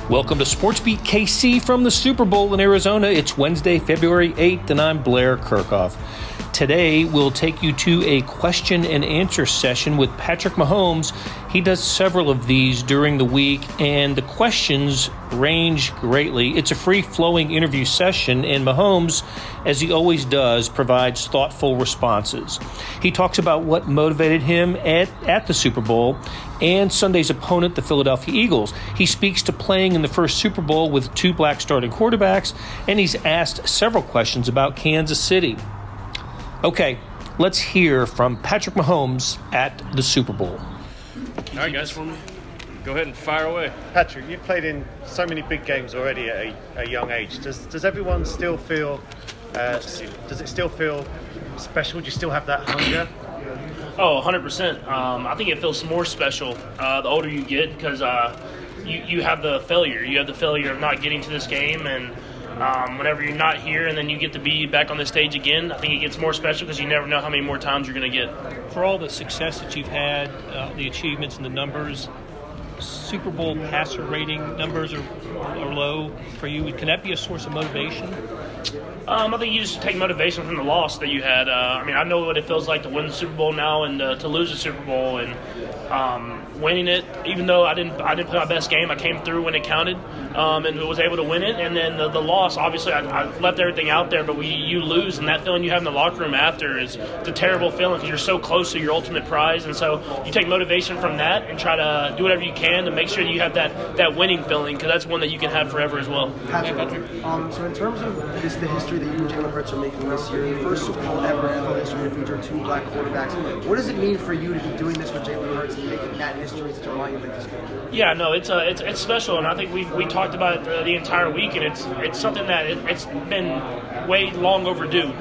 Welcome to Sports Beat KC from the Super Bowl in Arizona. It's Wednesday, February 8th, and I'm Blair Kirchhoff. Today, we'll take you to a question and answer session with Patrick Mahomes. He does several of these during the week, and the questions range greatly. It's a free-flowing interview session, and Mahomes, as he always does, provides thoughtful responses. He talks about what motivated him at the Super Bowl and Sunday's opponent, the Philadelphia Eagles. He speaks to playing in the first Super Bowl with two black starting quarterbacks, and he's asked several questions about Kansas City. Okay, let's hear from Patrick Mahomes at the Super Bowl. All right, guys, go ahead and fire away. Patrick, you've played in so many big games already at a young age. Does everyone still feel? Does it still feel special? Do you still have that hunger? Oh, 100%. I think it feels more special the older you get because you have the failure. You have the failure of not getting to this game, and whenever you're not here and then you get to be back on the stage again, I think it gets more special because you never know how many more times you're going to get. For all the success that you've had, the achievements and the numbers, Super Bowl passer rating numbers are low for you. Can that be a source of motivation? I think you just take motivation from the loss that you had. I know what it feels like to win the Super Bowl now and to lose the Super Bowl, and winning it, even though I didn't play my best game, I came through when it counted and was able to win it. And then the loss, obviously, I left everything out there, but you lose, and that feeling you have in the locker room after it's a terrible feeling because you're so close to your ultimate prize. And so you take motivation from that and try to do whatever you can to make sure you have that winning feeling, because that's one that you can have forever as well. Patrick, so in terms of the history that you and Jalen Hurts are making this year, the first Super Bowl ever in NFL history to feature two black quarterbacks, what does it mean for you to be doing this with Jalen Hurts and making that history such a monumental game? Yeah, no, it's special, and I think we talked about it the entire week, and it's something that it's been way long overdue.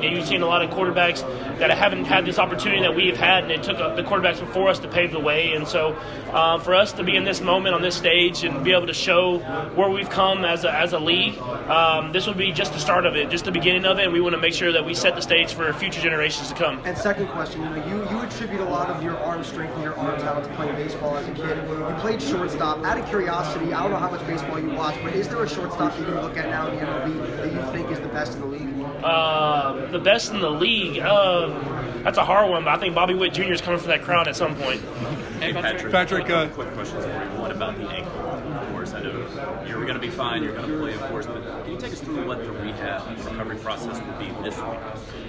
You've seen a lot of quarterbacks that haven't had this opportunity that we have had, and it took the quarterbacks before us to pave the way. And so for us to be in this moment on this stage and be able to show where we've come as a league, this will be just the start of it, just the beginning of it, and we want to make sure that we set the stage for future generations to come. And second question, you attribute a lot of your arm strength and your arm talent to playing baseball as a kid. You played shortstop. Out of curiosity, I don't know how much baseball you watch, but is there a shortstop you can look at now in the MLB that you think is the best in the league? The best in the league? That's a hard one, but I think Bobby Witt Jr. is coming for that crown at some point. Hey, Patrick, quick questions for you. What about the ankle? Of course, I know you're going to be fine, you're going to play, of course, but can you take us through what the rehab and recovery process will be this week?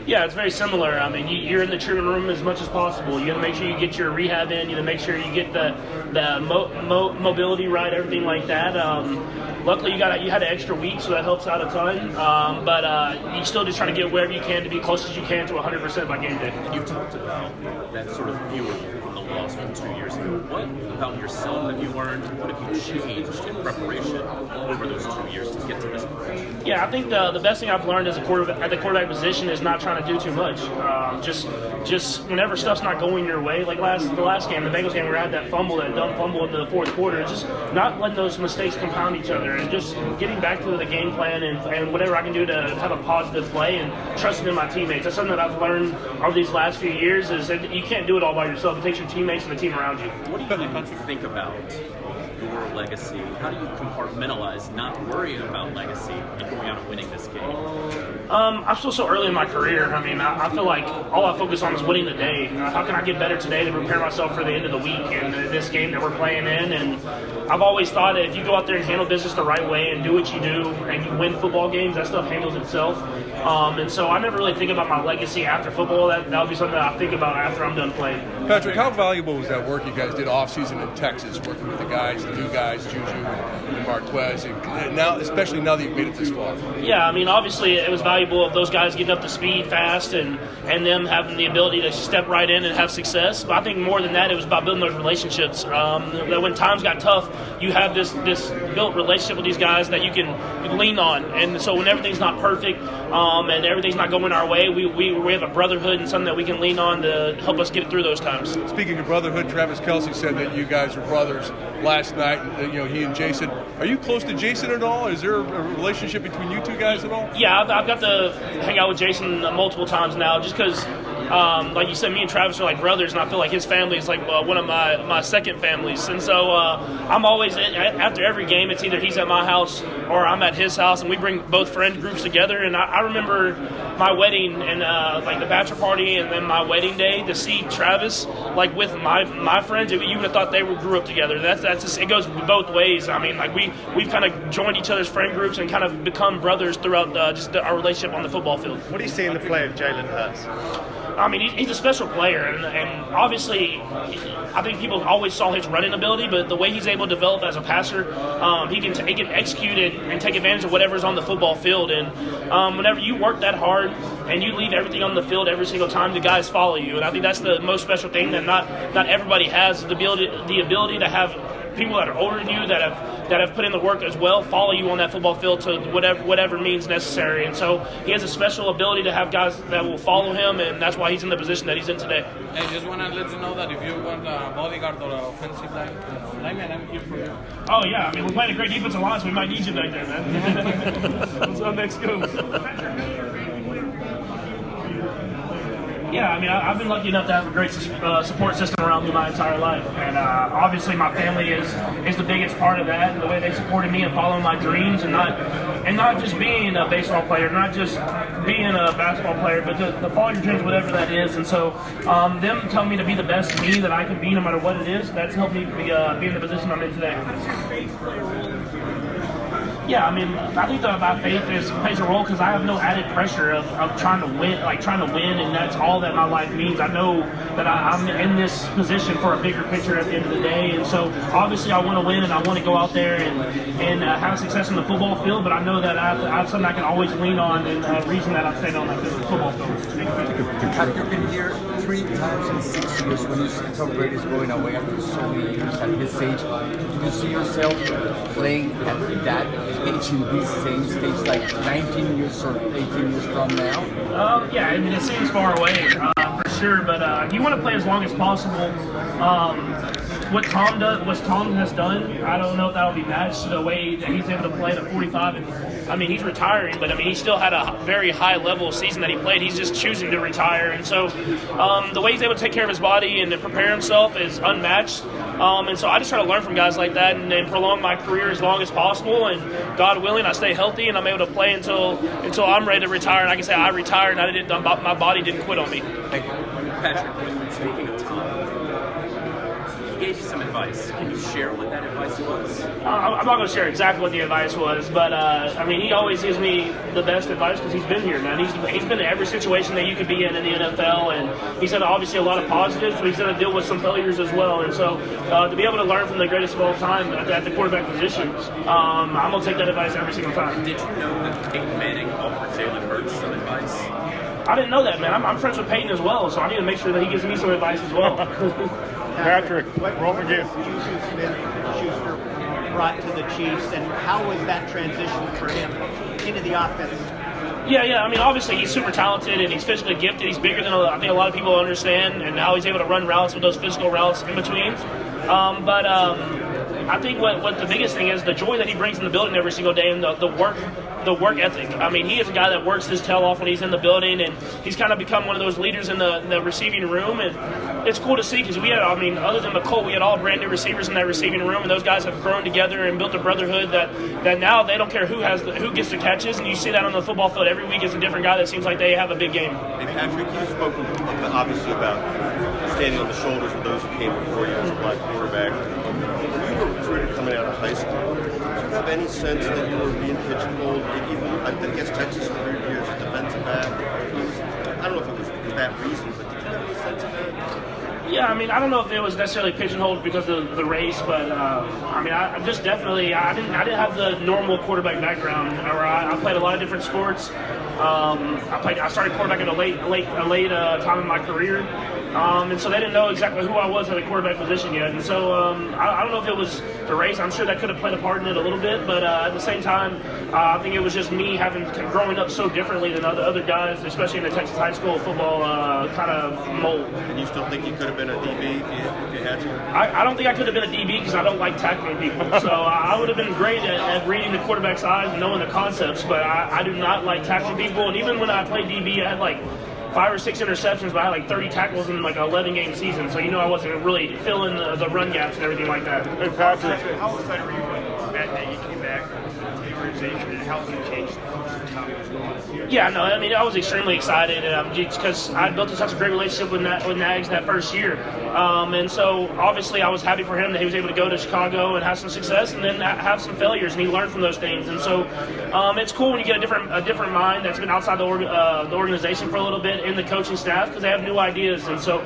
Yeah, it's very similar. You're in the treatment room as much as possible. You got to make sure you get your rehab in. You got to make sure you get the mobility right, everything like that. Luckily, you had an extra week, so that helps out a ton. But you still just trying to get wherever you can to be close as you can to 100% by game day. You've talked about that sort of fuel from the loss from 2 years ago. What about yourself have you learned? What have you changed in preparation over those 2 years to get to this point? Yeah, I think the best thing I've learned as at the quarterback position is not trying to do too much. Just whenever stuff's not going your way, like the last game, the Bengals game, where we had that dumb fumble in the fourth quarter, just not letting those mistakes compound each other and just getting back to the game plan and whatever I can do to have a positive play and trusting in my teammates. That's something that I've learned over these last few years, is that you can't do it all by yourself. It takes your teammates and the team around you. What do you think about your legacy? How do you compartmentalize not worrying about legacy and going out and winning this game? I'm still so early in my career. I feel like all I focus on is winning the day. How can I get better today to prepare myself for the end of the week and this game that we're playing in? And I've always thought that if you go out there and handle business the right way and do what you do and you win football games, that stuff handles itself. And so I never really think about my legacy after football. That'll be something that I think about after I'm done playing. Patrick, how valuable was that work you guys did off-season in Texas, working with the new guys, Juju and Marquez, and now, especially now that you've made it this far? Yeah, obviously it was valuable of those guys getting up to speed fast and them having the ability to step right in and have success. But I think more than that, it was about building those relationships. That when times got tough, you have this built relationship with these guys that you can lean on. And so when everything's not perfect and everything's not going our way, we have a brotherhood and something that we can lean on to help us get through those times. Speaking of brotherhood, Travis Kelce said that you guys were brothers last night. He and Jason. Are you close to Jason at all? Is there a relationship between you two guys at all? Yeah, I've got to hang out with Jason multiple times now, just because like you said, me and Travis are like brothers, and I feel like his family is like one of my second families. And so I'm always, after every game, it's either he's at my house or I'm at his house, and we bring both friend groups together. And I remember my wedding and like the bachelor party and then my wedding day, to see Travis like with my friends, you would have thought they grew up together. That's just, it goes both ways. I mean, like we've kind of joined each other's friend groups and kind of become brothers throughout our relationship on the football field. What do you see in the play of Jalen Hurts? I mean, he's a special player, and obviously, I think people always saw his running ability, but the way he's able to develop as a passer, he can execute it and take advantage of whatever's on the football field. And whenever you work that hard and you leave everything on the field every single time, the guys follow you. And I think that's the most special thing that not everybody has, the ability to have people that are older than you that have put in the work as well follow you on that football field to whatever means necessary. And so he has a special ability to have guys that will follow him, and that's why he's in the position that he's in today. I just want to let you know that if you want a bodyguard or an offensive lineman, I'm here for you. Oh yeah, I mean, we're playing a great defensive line, so we might need you back there, man. What's up next, go? Yeah, I mean, I've been lucky enough to have a great support system around me my entire life, and obviously my family is the biggest part of that, and the way they supported me and following my dreams, and not just being a baseball player, not just being a basketball player, but to follow your dreams, whatever that is. And so them telling me to be the best me that I can be, no matter what it is, that's helped me be in the position I'm in today. Yeah, I mean, I think that my faith plays a role because I have no added pressure of trying to win, and that's all that my life means. I know that I'm in this position for a bigger picture at the end of the day, and so obviously I want to win and I want to go out there and have success in the football field, but I know that I have something I can always lean on, and the reason that I'm staying on that football field. Have you been here 3 times in 6 years when you see Tom Brady's going away after so many years at his age? Do you see yourself playing at that age in this same stage, like 19 years or 18 years from now? Yeah, I mean, it seems far away for sure, but you want to play as long as possible. What Tom has done, I don't know if that'll be matched the way that he's able to play at 45. And I mean, he's retiring, but I mean, he still had a very high level season that he played. He's just choosing to retire, and so the way he's able to take care of his body and to prepare himself is unmatched. And so I just try to learn from guys like that and prolong my career as long as possible. And God willing, I stay healthy and I'm able to play until I'm ready to retire. And I can say I retired and my body didn't quit on me. Thank you. Patrick, speaking of Tom, he gave you some advice. Can you share what that advice was? I'm not going to share exactly what the advice was, but I mean, he always gives me the best advice because he's been here, man. He's been in every situation that you could be in the NFL, and he's had obviously a lot of positives, but he's going to deal with some failures as well. And so to be able to learn from the greatest of all time at the quarterback position, I'm going to take that advice every single time. Did you know that Peyton Manning offered Jalen Hurts some advice? I didn't know that, man. I'm friends with Peyton as well, so I need to make sure that he gives me some advice as well. Patrick, roll with you. Juju Smith-Schuster brought to the Chiefs, and how was that transition for him into the offense? Yeah. I mean, obviously he's super talented and he's physically gifted. He's bigger than I think a lot of people understand, and now he's able to run routes with those physical routes in between. But I think what the biggest thing is the joy that he brings in the building every single day, and the work ethic. I mean, he is a guy that works his tail off when he's in the building, and he's kind of become one of those leaders in the receiving room. And it's cool to see because other than McCole, we had all brand new receivers in that receiving room, and those guys have grown together and built a brotherhood that now they don't care who gets the catches, and you see that on the football field every week. Is a different guy that seems like they have a big game. Hey Patrick, you spoke obviously about standing on the shoulders of those who came before you as a black quarterback. When you were recruited coming out of high school, did you have any sense that you were being pigeonholed? Even I guess Texas recruited you as a defensive back. I don't know if it was for that reason, but did you have any sense of that? Yeah, I mean, I don't know if it was necessarily pigeonholed because of the race, but I mean, I just definitely I didn't have the normal quarterback background. I played a lot of different sports. I started quarterback at a late time in my career, and so they didn't know exactly who I was at a quarterback position yet. And so I don't know if it was the race. I'm sure that could have played a part in it a little bit, but at the same time, I think it was just me growing up so differently than other guys, especially in the Texas high school football kind of mold. And you still think you could have been a DB if you had to? I don't think I could have been a DB because I don't like tackling people. So I would have been great at reading the quarterback's eyes and knowing the concepts, but I do not like tackling people. And even when I played DB, I had 5 or 6 interceptions, but I had like 30 tackles in like an 11-game season. So I wasn't really filling the run gaps and everything like that. Hey Patrick, how excited were you when that day you came back to the organization, and how did you change the coach's time was going? Yeah, no, I mean, I was extremely excited because I built such a great relationship with Nags that first year. And so, obviously, I was happy for him that he was able to go to Chicago and have some success and then have some failures, and he learned from those things. And so, it's cool when you get a different mind that's been outside the organization for a little bit in the coaching staff because they have new ideas. And so,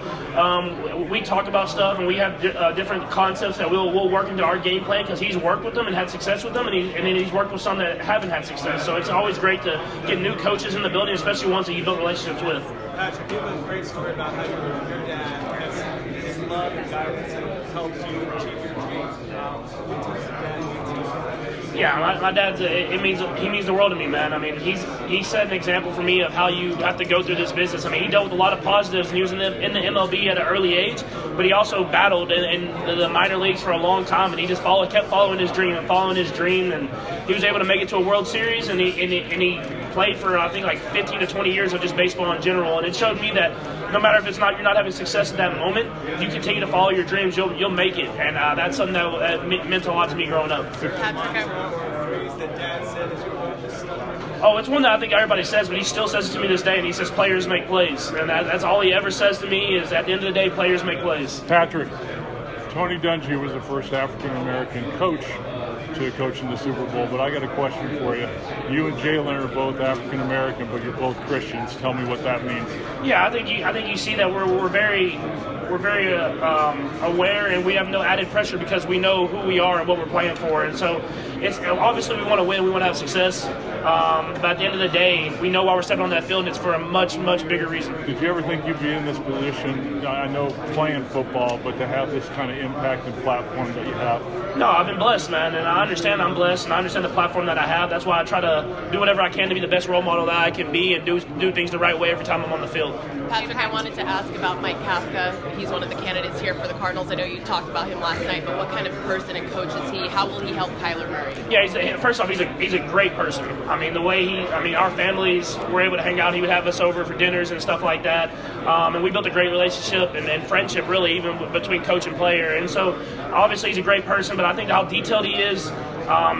we talk about stuff, and we have different concepts that we'll work into our game plan because he's worked with them and had success with them, and then he's worked with some that haven't had success. So, it's always great to get new coaches in the building, especially ones that you build relationships with. Patrick, give a great story about how your dad has his love and guidance and helps you achieve your dreams. Yeah, my dad's he means the world to me, man. I mean, he set an example for me of how you have to go through this business. I mean, he dealt with a lot of positives, and he was in the MLB at an early age, but he also battled in the minor leagues for a long time, and he just kept following his dream, and he was able to make it to a World Series, and he played for I think like 15 to 20 years of just baseball in general, and it showed me that no matter if you're not having success at that moment, if you continue to follow your dreams, you'll make it, and that's something that meant a lot to me growing up. Oh, it's one that I think everybody says, but he still says it to me this day, and he says players make plays, and that's all he ever says to me is at the end of the day, players make plays. Patrick, Tony Dungy was the first African-American coach to coach in the Super Bowl, but I got a question for you. You and Jalen are both African-American, but you're both Christians. Tell me what that means. Yeah, I think you see that we're very aware, and we have no added pressure because we know who we are and what we're playing for, and so it's obviously we want to win, we want to have success, but at the end of the day, we know why we're stepping on that field, and it's for a much bigger reason. Did you ever think you'd be in this position? I know playing football, but to have this kind of impact and platform that you have. No, I've been blessed, man, and I understand I'm blessed, and I understand the platform that I have. That's why I try to do whatever I can to be the best role model that I can be and do things the right way every time I'm on the field. Patrick, I wanted to ask about Mike Kafka. He's one of the candidates here for the Cardinals. I know you talked about him last night, but what kind of person and coach is he? How will he help Kyler Murray? Yeah, first off, he's a great person. I mean, the way our families were able to hang out. He would have us over for dinners and stuff like that, and we built a great relationship and friendship, really, even between coach and player. And so, obviously, he's a great person, but I think how detailed he is.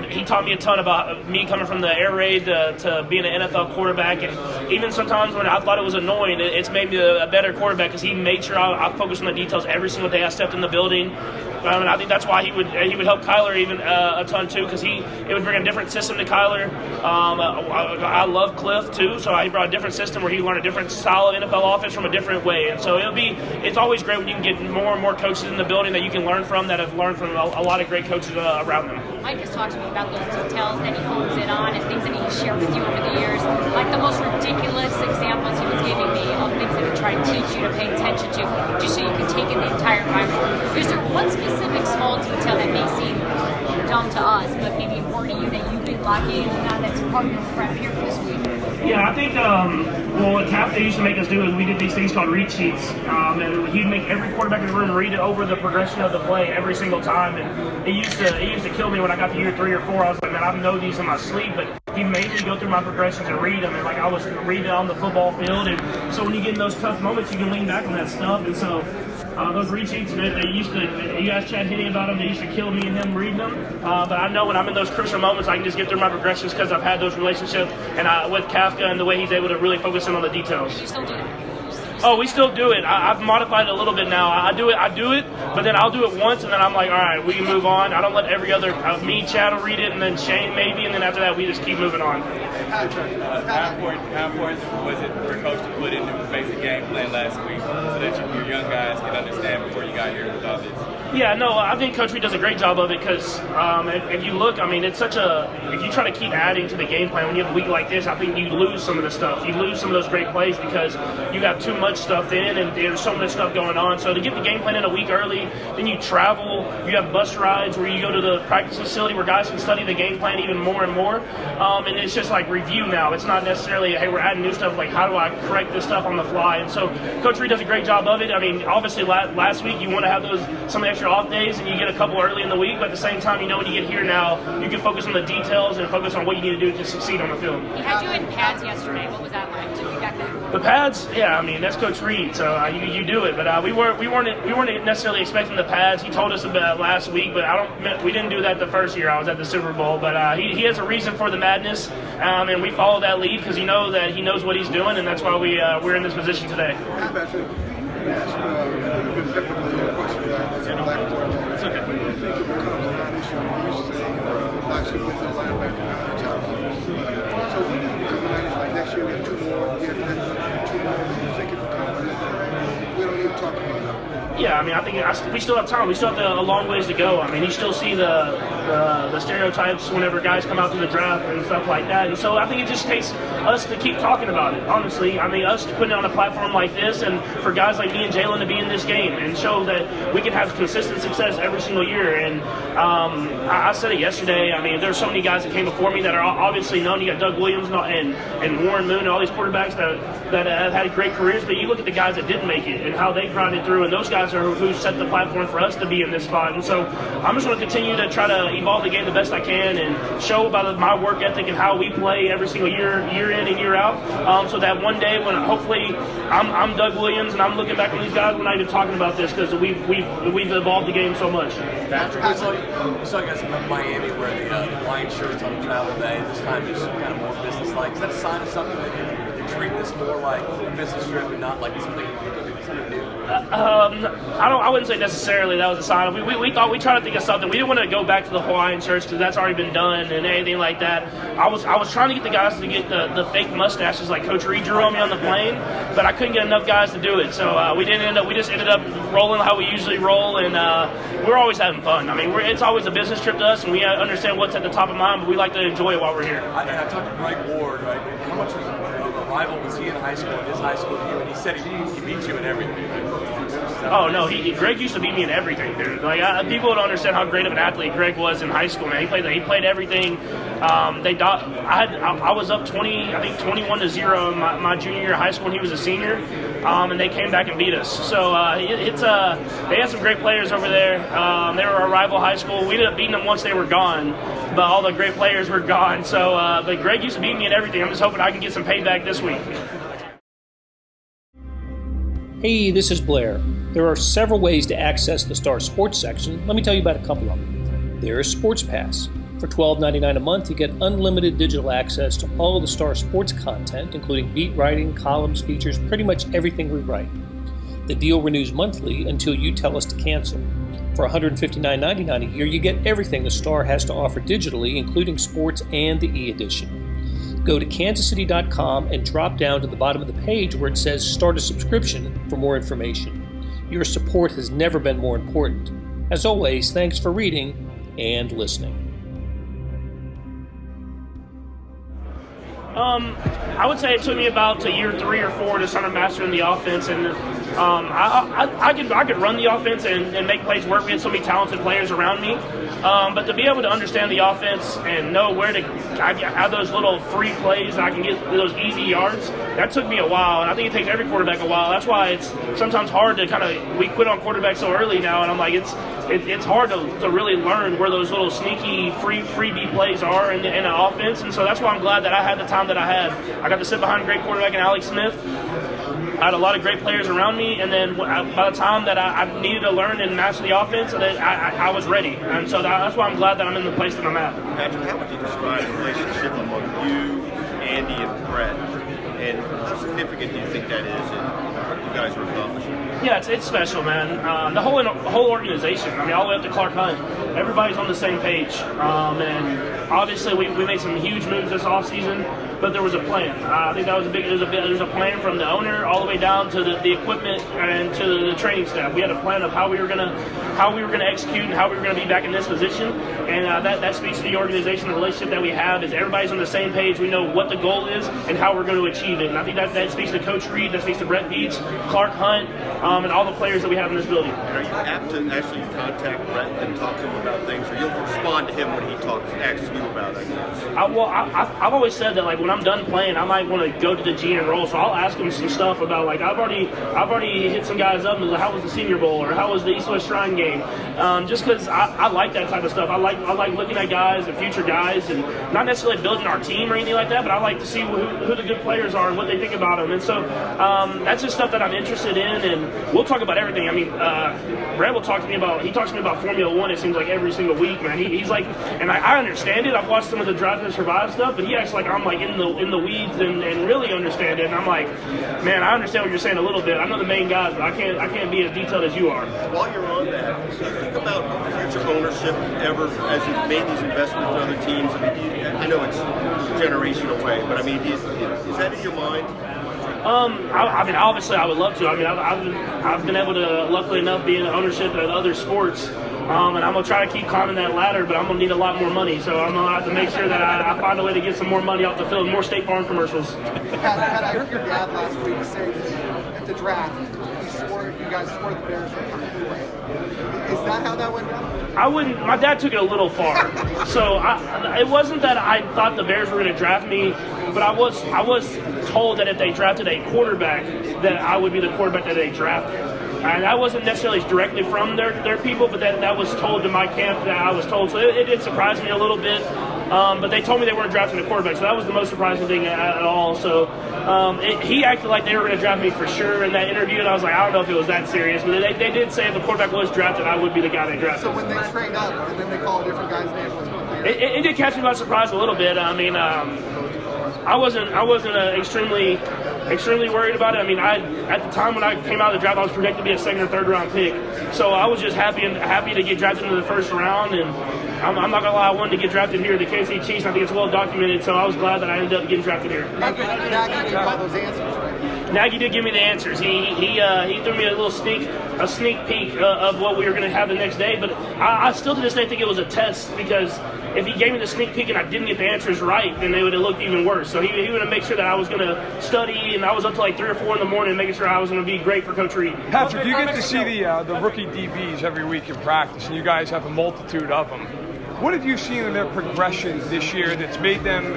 He taught me a ton about me coming from the air raid to being an NFL quarterback, and even sometimes when I thought it was annoying, it's made me a better quarterback because he made sure I focused on the details every single day I stepped in the building. And I think that's why he would help Kyler even a ton too, because it would bring a different system to Kyler. I love Cliff too, so he brought a different system where he learned a different style of NFL offense from a different way. And so it's always great when you can get more and more coaches in the building that you can learn from, that have learned from a lot of great coaches around them. Mike has talked to me about those details that he hones in on and things that he shared with you over the years, like the most ridiculous examples he was giving me of things that he tried to teach you to pay attention to, just so you could take in the entire environment. Is there one specific small detail that may seem dumb to us, but maybe important to you that you've been lacking now that's part of your prep here for this week? Yeah, I think what Kafka used to make us do is we did these things called read sheets, and he'd make every quarterback in the room read it over the progression of the play every single time, and it used to kill me when I got to year 3 or 4. I was like, man, I know these in my sleep, but he made me go through my progressions and read them, and like I was reading on the football field, and so when you get in those tough moments, you can lean back on that stuff, and so those read sheets, you asked Chad Henne about them, they used to kill me and him reading them, but I know when I'm in those crucial moments, I can just get through my progressions because I've had those relationships, and with Kafka and the way he's able to really focus in on the details. You still do it? Oh, we still do it. I've modified it a little bit now. I do it, but then I'll do it once, and then I'm like, all right, we can move on. I don't let every other me, Chad will read it, and then Shane maybe, and then after that, we just keep moving on. How important was it for Coach to put in the basic game plan last week so that your young guys can understand before you got here with all this? Yeah, no, I think Coach Reed does a great job of it because if you look, I mean, it's if you try to keep adding to the game plan when you have a week like this, I think you lose some of the stuff. You lose some of those great plays because you have too much much stuff in, and there's so much stuff going on. So to get the game plan in a week early, then you travel, you have bus rides where you go to the practice facility where guys can study the game plan even more and more. And it's just like review now. It's not necessarily, hey, we're adding new stuff, like how do I correct this stuff on the fly? And so Coach Reed does a great job of it. I mean, obviously last week you want to have some extra off days, and you get a couple early in the week, but at the same time, when you get here now, you can focus on the details and focus on what you need to do to succeed on the field. He had you in pads yesterday. What was that like to be back there? The pads, yeah, I mean that's Coach Reed, so you do it. But we weren't necessarily expecting the pads. He told us about last week, but we didn't do that the first year I was at the Super Bowl. But he has a reason for the madness, and we follow that lead because he knows what he's doing, and that's why we're in this position today. Patrick, you asked a question about it's okay. When you think it becomes a non-issue, we used to say, blacks can put the linebacker on top. So when it becomes a non-issue, like next year we have 2 more, we have 2 more, you think it becomes, we don't even talk about it. Yeah, I mean, I think we still have time. We still have a long ways to go. I mean, you still see the stereotypes whenever guys come out to the draft and stuff like that. And so I think it just takes us to keep talking about it, honestly. I mean, us putting it on a platform like this and for guys like me and Jalen to be in this game and show that we can have consistent success every single year. And I said it yesterday. I mean, there's so many guys that came before me that are obviously known. You got Doug Williams and Warren Moon and all these quarterbacks that have had great careers. But you look at the guys that didn't make it and how they grinded through, and those guys are who set the platform for us to be in this spot. And so I'm just going to continue to try to evolve the game the best I can and show about my work ethic and how we play every single year in and year out, so that one day when hopefully I'm Doug Williams and I'm looking back on these guys, we're not even talking about this because we've evolved the game so much. Patrick, we saw you guys in Miami wear the Lion shirts on a travel day. This time it's kind of more business-like. Is that a sign of something that you treat this more like a business trip and not like something new? I wouldn't say necessarily that was a sign. We thought we tried to think of something. We didn't want to go back to the Hawaiian shirts because that's already been done and anything like that. I was trying to get the guys to get the fake mustaches like Coach Reed drew on me on the plane, but I couldn't get enough guys to do it. So we just ended up rolling how we usually roll, and we're always having fun. I mean, it's always a business trip to us, and we understand what's at the top of mind, but we like to enjoy it while we're here. I talked to Greg Ward, right? How much of a rival was he in high school, in his high school to you? And he said he beat you in everything. Oh no, Greg used to beat me in everything, dude. Like people don't understand how great of an athlete Greg was in high school, man. He played everything. I was up 21-0 in my junior year of high school when he was a senior, and they came back and beat us. So they had some great players over there. They were our rival high school. We ended up beating them once they were gone, but all the great players were gone. So, but Greg used to beat me in everything. I'm just hoping I can get some payback this week. Hey, this is Blair. There are several ways to access the Star Sports section. Let me tell you about a couple of them. There is Sports Pass. For $12.99 a month, you get unlimited digital access to all of the Star Sports content, including beat writing, columns, features, pretty much everything we write. The deal renews monthly until you tell us to cancel. For $159.99 a year, you get everything the Star has to offer digitally, including sports and the e-edition. Go to kansascity.com and drop down to the bottom of the page where it says Start a Subscription for more information. Your support has never been more important. As always, thanks for reading and listening. I would say it took me about a year 3 or 4 to start mastering the offense, and I could run the offense and make plays work. We had so many talented players around me, but to be able to understand the offense and know where to have those little free plays, I can get those easy yards. That took me a while, and I think it takes every quarterback a while. That's why it's sometimes hard to we quit on quarterback so early now, and I'm like it's hard to really learn where those little sneaky freebie plays are in the offense, and so that's why I'm glad that I had the time that I had. I got to sit behind a great quarterback in Alex Smith. I had a lot of great players around me, and then by the time that I needed to learn and master the offense, I was ready. And so that's why I'm glad that I'm in the place that I'm at. Patrick, how would you describe the relationship among you, Andy, and Brett? And how significant do you think that is in what you guys are accomplishing? Yeah, it's special, man. The whole organization, I mean, all the way up to Clark Hunt, everybody's on the same page. And obviously, we made some huge moves this offseason, but there was a plan. I think that was there's a plan from the owner all the way down to the equipment and to the training staff. We had a plan of how we were gonna execute and how we were gonna be back in this position. And that speaks to the organization, the relationship that we have is everybody's on the same page. We know what the goal is and how we're going to achieve it. And I think that speaks to Coach Reed, that speaks to Brett Beach, Clark Hunt, and all the players that we have in this building. And are you apt to actually contact Brett and talk to him about things, or you'll respond to him when he asks you about it? I've always said that, like, when I'm done playing, I might want to go to the G and roll, so I'll ask him some stuff about, like, I've already hit some guys up and like, how was the Senior Bowl, or how was the East-West Shrine game, just because I like that type of stuff. I like looking at guys and future guys, and not necessarily building our team or anything like that, but I like to see who the good players are and what they think about them. And so that's just stuff that I'm interested in, and we'll talk about everything. I mean, Brett will talk to me about Formula One, it seems like, every single week, man. He's like, and I understand it. I've watched some of the Drive to Survive stuff, but he acts like I'm like in the weeds and really understand it. And I'm like, man, I understand what you're saying a little bit. I know the main guys, but I can't be as detailed as you are. While you're on that, do you think about future ownership ever as you've made these investments in other teams? I mean, I know it's a generation away, but I mean, is that in your mind? I mean, obviously, I would love to. I mean, I've been able to, luckily enough, be in ownership of other sports, and I'm gonna try to keep climbing that ladder. But I'm gonna need a lot more money, so I'm gonna have to make sure that I find a way to get some more money off the field, more State Farm commercials. Pat, I heard your dad last week say that at the draft, you guys swore the Bears were coming to play. Is that how that went down? My dad took it a little far. So it wasn't that I thought the Bears were going to draft me, but I was told that if they drafted a quarterback, that I would be the quarterback that they drafted. And that wasn't necessarily directly from their people, but that was told to my camp that I was told. So it did surprise me a little bit. But they told me they weren't drafting a quarterback, so that was the most surprising thing at all. So he acted like they were going to draft me for sure in that interview, and I was like, I don't know if it was that serious. But they did say if a quarterback was drafted, I would be the guy they drafted. So when they trade up and then they call a different guy's name, what's going on? It did catch me by surprise a little bit. I mean, I wasn't extremely worried about it. I mean, at the time when I came out of the draft, I was projected to be a second or third round pick. So I was just happy to get drafted into the first round, and I'm not gonna lie, I wanted to get drafted here at the KC Chiefs. I think it's well documented, so I was glad that I ended up getting drafted here. Nagy gave all those answers, right? Nagy did give me the answers. He threw me a sneak peek of what we were going to have the next day. But I still to this day think it was a test, because if he gave me the sneak peek and I didn't get the answers right, then they would have looked even worse. So he would have made sure that I was going to study, and I was up to like 3 or 4 in the morning making sure I was going to be great for Coach Reed. Patrick, you get to see the rookie DBs every week in practice, and you guys have a multitude of them. What have you seen in their progression this year that's made them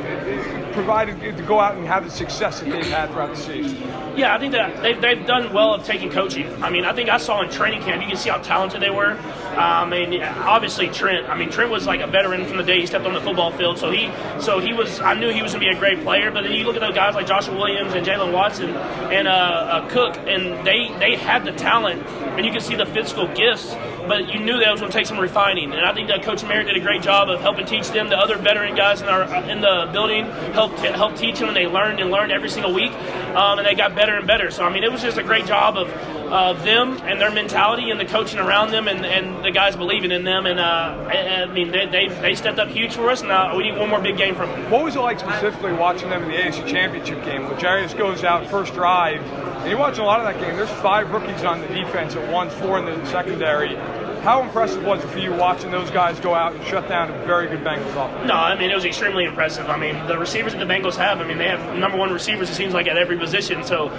provided to go out and have the success that they've had throughout the season? Yeah, I think that they've done well of taking coaching. I mean, I think I saw in training camp, you can see how talented they were. And obviously Trent. I mean, Trent was like a veteran from the day he stepped on the football field. So he was. I knew he was going to be a great player. But then you look at those guys like Joshua Williams and Jalen Watson and Cook, and they had the talent, and you can see the physical gifts. But you knew that it was going to take some refining, and I think that Coach Merritt did a great job of helping teach them. The other veteran guys in the building helped teach them, and they learned every single week, and they got better and better. So I mean, it was just a great job of them and their mentality and the coaching around them, and the guys believing in them. And I mean, they stepped up huge for us, and we need one more big game from them. What was it like specifically watching them in the AFC Championship game? When Jarius goes out first drive, and you're watching a lot of that game. There's 5 rookies on the defense and 4 in the secondary. How impressive was it for you watching those guys go out and shut down a very good Bengals offense? No, I mean, it was extremely impressive. I mean, the receivers that the Bengals have, I mean, they have #1 receivers, it seems like, at every position. So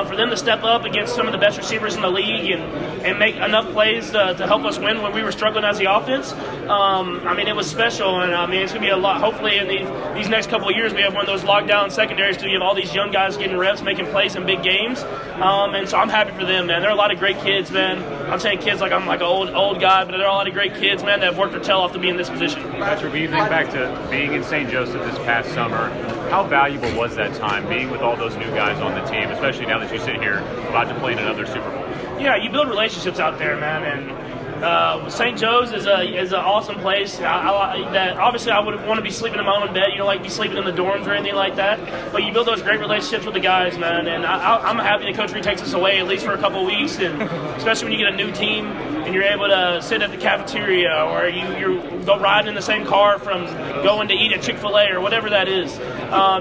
for them to step up against some of the best receivers in the league and make enough plays to help us win when we were struggling as the offense, I mean, it was special. And, I mean, it's going to be a lot. Hopefully in these next couple of years, we have one of those lockdown secondaries to give all these young guys getting reps, making plays in big games. And so I'm happy for them, man. There are a lot of great kids, man. I'm saying kids like I'm like an old guy, but there are a lot of great kids, man, that have worked their tail off to be in this position. Patrick, when you think back to being in St. Joseph this past summer, how valuable was that time being with all those new guys on the team, especially now that you sit here about to play in another Super Bowl? Yeah, you build relationships out there, man, and St. Joe's is an awesome place. That obviously I would want to be sleeping in my own bed. You don't like be sleeping in the dorms or anything like that. But you build those great relationships with the guys, man. And I'm happy that Coach Reed takes us away at least for a couple of weeks, and especially when you get a new team and you're able to sit at the cafeteria, or you go riding in the same car from going to eat at Chick-fil-A or whatever that is.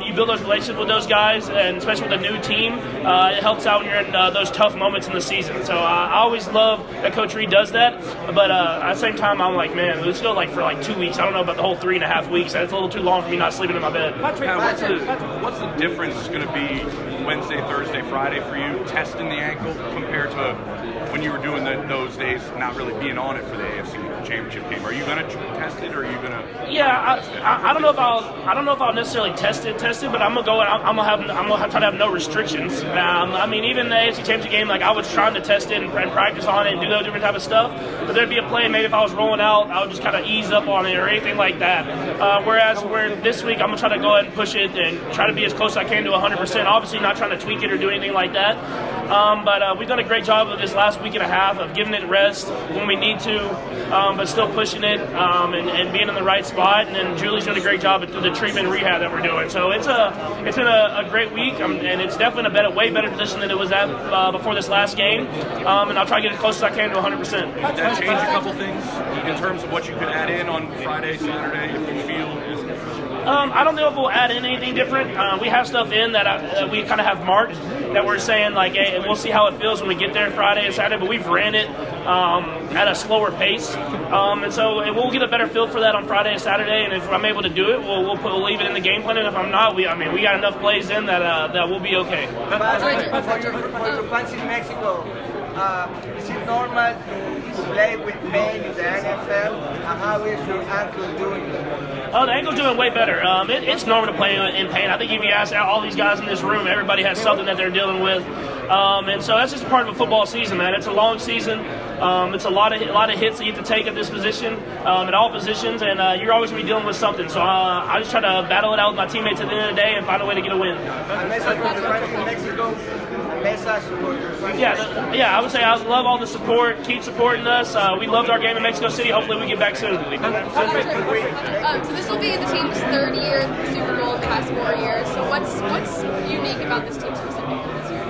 You build those relationships with those guys, and especially with a new team, it helps out when you're in those tough moments in the season. So I always love that Coach Reed does that. But at the same time, I'm like, man, let's go like for like 2 weeks. I don't know about the whole 3.5 weeks. That's a little too long for me not sleeping in my bed. What's the difference going to be Wednesday, Thursday, Friday for you testing the ankle compared to when you were doing those days, not really being on it for the AFC Championship game? Are you going to test it, or are you going to? Yeah, I don't know if I'll necessarily test it, but I'm gonna go and I'm gonna try to have no restrictions. I mean, even the AFC Championship game, like I was trying to test it and practice on it and do those different type of stuff. But there'd be a play, maybe if I was rolling out, I would just kind of ease up on it or anything like that. Whereas this week, I'm gonna try to go ahead and push it and try to be as close as I can to 100%. Obviously, not trying to tweak it or do anything like that. But we've done a great job of this last week and a half of giving it rest when we need to, but still pushing it and being in the right spot. And then Julie's doing a great job at the treatment and rehab that we're doing. So it's been a great week, and it's definitely in a way better position than it was at before this last game. And I'll try to get as close as I can to 100%. Did that change a couple things in terms of what you could add in on Friday, Saturday, if you feel? I don't know if we'll add in anything different. We have stuff in that we kind of have marked that we're saying, like, hey, we'll see how it feels when we get there Friday and Saturday, but we've ran it at a slower pace. And so we'll get a better feel for that on Friday and Saturday, and if I'm able to do it, we'll leave it in the game plan, and if I'm not, we got enough plays in that we'll be okay. For your fans in Mexico, is it normal to play with pain in the NFL? And how is your ankle doing? Oh, the ankle's doing way better. It's normal to play in pain. I think if you ask all these guys in this room, everybody has something that they're dealing with. And so that's just part of a football season, man. It's a long season. It's a lot of hits that you have to take at this position, at all positions, and you're always going to be dealing with something. So I just try to battle it out with my teammates at the end of the day and find a way to get a win. Yeah, I would say I love all the support. Keep supporting us. We loved our game in Mexico City. Hopefully we get back soon. So this will be the team's third year in the Super Bowl in the past 4 years. So what's unique about this team specifically this year?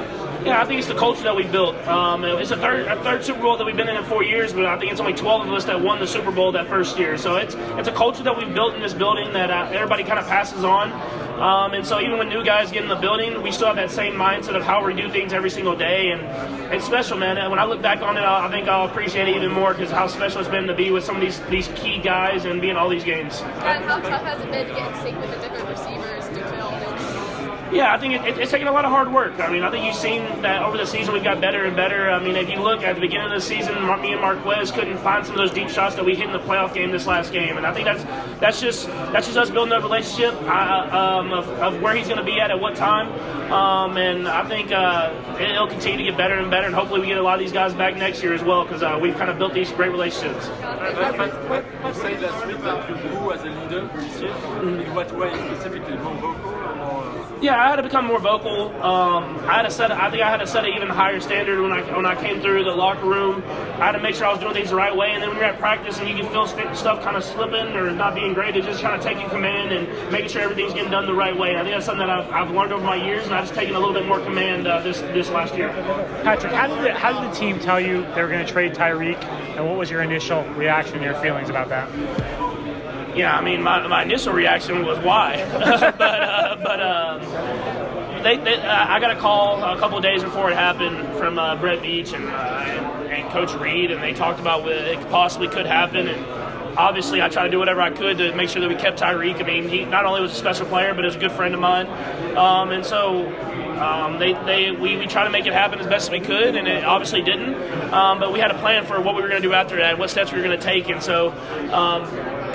Yeah, I think it's the culture that we built. It's a third Super Bowl that we've been in 4 years, but I think it's only 12 of us that won the Super Bowl that first year. So it's a culture that we've built in this building that everybody kind of passes on. And so even when new guys get in the building, we still have that same mindset of how we do things every single day. And it's special, man. And when I look back on it, I think I'll appreciate it even more because how special it's been to be with some of these key guys and be in all these games. And how tough has it been to get in sync with the different receivers due to all this? Yeah, I think it's taken a lot of hard work. I mean, I think you've seen that over the season we've got better and better. I mean, if you look at the beginning of the season, me and Marquez couldn't find some of those deep shots that we hit in the playoff game this last game, and I think that's just us building a relationship of where he's going to be at what time. And I think it'll continue to get better and better, and hopefully we get a lot of these guys back next year as well because we've kind of built these great relationships. You say that you grew as a leader this year. In what way specifically, more vocal? Yeah, I had to become more vocal. I think I had to set an even higher standard when I came through the locker room. I had to make sure I was doing things the right way. And then when you're at practice and you can feel stuff kind of slipping or not being great, it's just kind of taking command and making sure everything's getting done the right way. I think that's something that I've learned over my years, and I've just taken a little bit more command this last year. Patrick, how did the team tell you they were going to trade Tyreek, and what was your initial reaction and your feelings about that? Yeah, I mean, my initial reaction was why, but I got a call a couple of days before it happened from Brett Veach and Coach Reed, and they talked about what it possibly could happen. And obviously, I tried to do whatever I could to make sure that we kept Tyreek. I mean, he not only was a special player, but he was a good friend of mine, and so. We tried to make it happen as best as we could, and it obviously didn't. But we had a plan for what we were going to do after that, what steps we were going to take, and so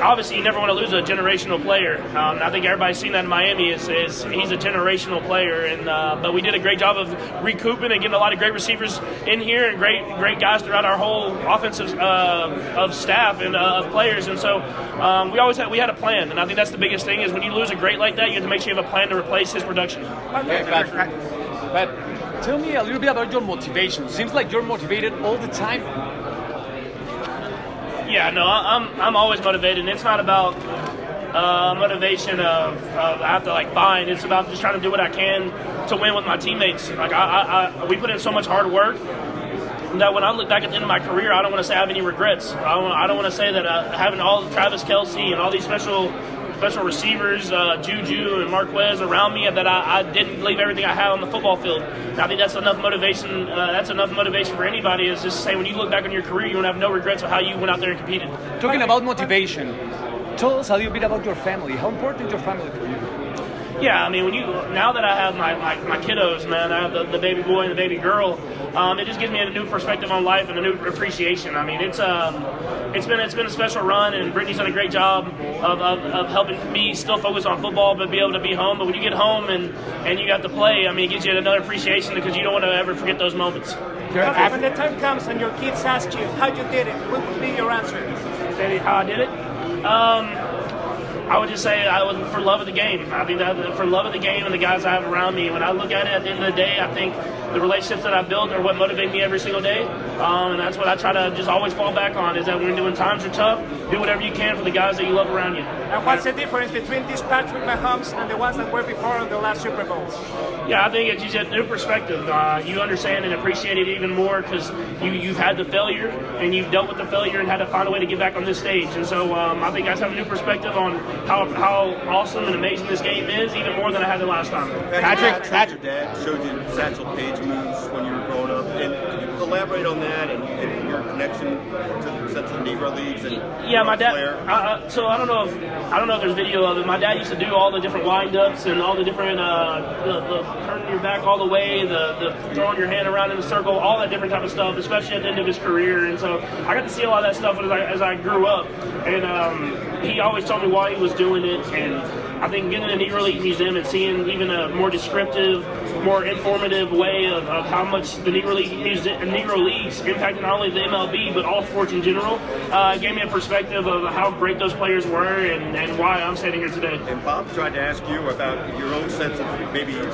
obviously you never want to lose a generational player. I think everybody's seen that in Miami. Is he's a generational player, and but we did a great job of recouping and getting a lot of great receivers in here and great guys throughout our whole offensive of staff and of players, and so we had a plan, and I think that's the biggest thing is when you lose a great like that, you have to make sure you have a plan to replace his production. But tell me a little bit about your motivation. Seems like you're motivated all the time. Yeah, no, I'm always motivated. And it's not about motivation of I have to find. It's about just trying to do what I can to win with my teammates. We put in so much hard work that when I look back at the end of my career, I don't want to say I have any regrets. I don't want to say that having all Travis Kelce and all these special special receivers, Juju and Marquez around me, that I didn't leave everything I had on the football field. And I think that's enough motivation. That's enough motivation for anybody. Is just to say when you look back on your career, you won't have no regrets of how you went out there and competed. Talking about motivation, tell us a little bit about your family. How important is your family for you? Yeah, I mean, now that I have my kiddos, man, I have the baby boy and the baby girl. It just gives me a new perspective on life and a new appreciation. I mean, it's been a special run, and Brittany's done a great job of helping me still focus on football, but be able to be home. But when you get home and you have to play, I mean, it gives you another appreciation because you don't want to ever forget those moments. When the time comes and your kids ask you how you did it, what would be your answer? Say how I did it. I would just say I was for love of the game. I think that for love of the game and the guys I have around me. When I look at it at the end of the day, I think the relationships that I built are what motivate me every single day. And that's what I try to just always fall back on, is that when times are tough, do whatever you can for the guys that you love around you. And what's the difference between this Patrick Mahomes and the ones that were before on the last Super Bowls? Yeah, I think it's just a new perspective. You understand and appreciate it even more because you've had the failure and you've dealt with the failure and had to find a way to get back on this stage. And so I think guys have a new perspective on how awesome and amazing this game is, even more than I had the last time. Patrick, your dad showed you Satchel Paige moves when you were growing up, and can you elaborate on that and your connection to the Negro Leagues and yeah, my dad. So I don't know if there's video of it. My dad used to do all the different wind-ups and all the different the turning your back all the way, the throwing your hand around in a circle, all that different type of stuff, especially at the end of his career. And so I got to see a lot of that stuff as I grew up. And he always told me why he was doing it. And I think getting in the Negro League Museum and seeing even a more descriptive, more informative way of how much the Negro Leagues impacted not only the MLB but all sports in general gave me a perspective of how great those players were and why I'm standing here today. And Bob tried to ask you about your own sense of maybe your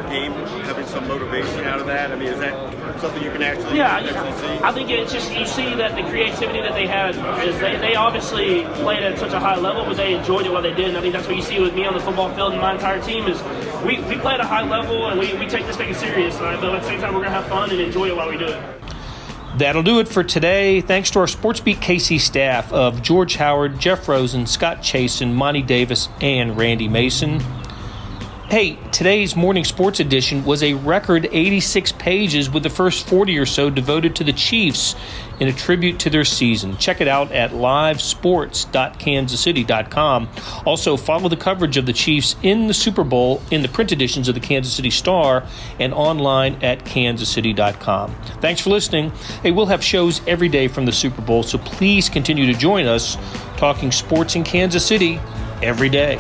game having some motivation out of that. I mean, is that something you can actually see? I think it's just you see that the creativity that they had is they obviously played at such a high level, but they enjoyed it while they did. And I think that's what you see with me on the football field and my entire team is we play at a high level and we take this thing serious. But at the same time, we're going to have fun and enjoy it while we do it. That'll do it for today. Thanks to our SportsBeat KC staff of George Howard, Jeff Rosen, Scott Chasen, Monty Davis, and Randy Mason. Hey, today's morning sports edition was a record 86 pages with the first 40 or so devoted to the Chiefs in a tribute to their season. Check it out at livesports.kansascity.com. Also, follow the coverage of the Chiefs in the Super Bowl in the print editions of the Kansas City Star and online at kansascity.com. Thanks for listening. Hey, we'll have shows every day from the Super Bowl, so please continue to join us talking sports in Kansas City every day.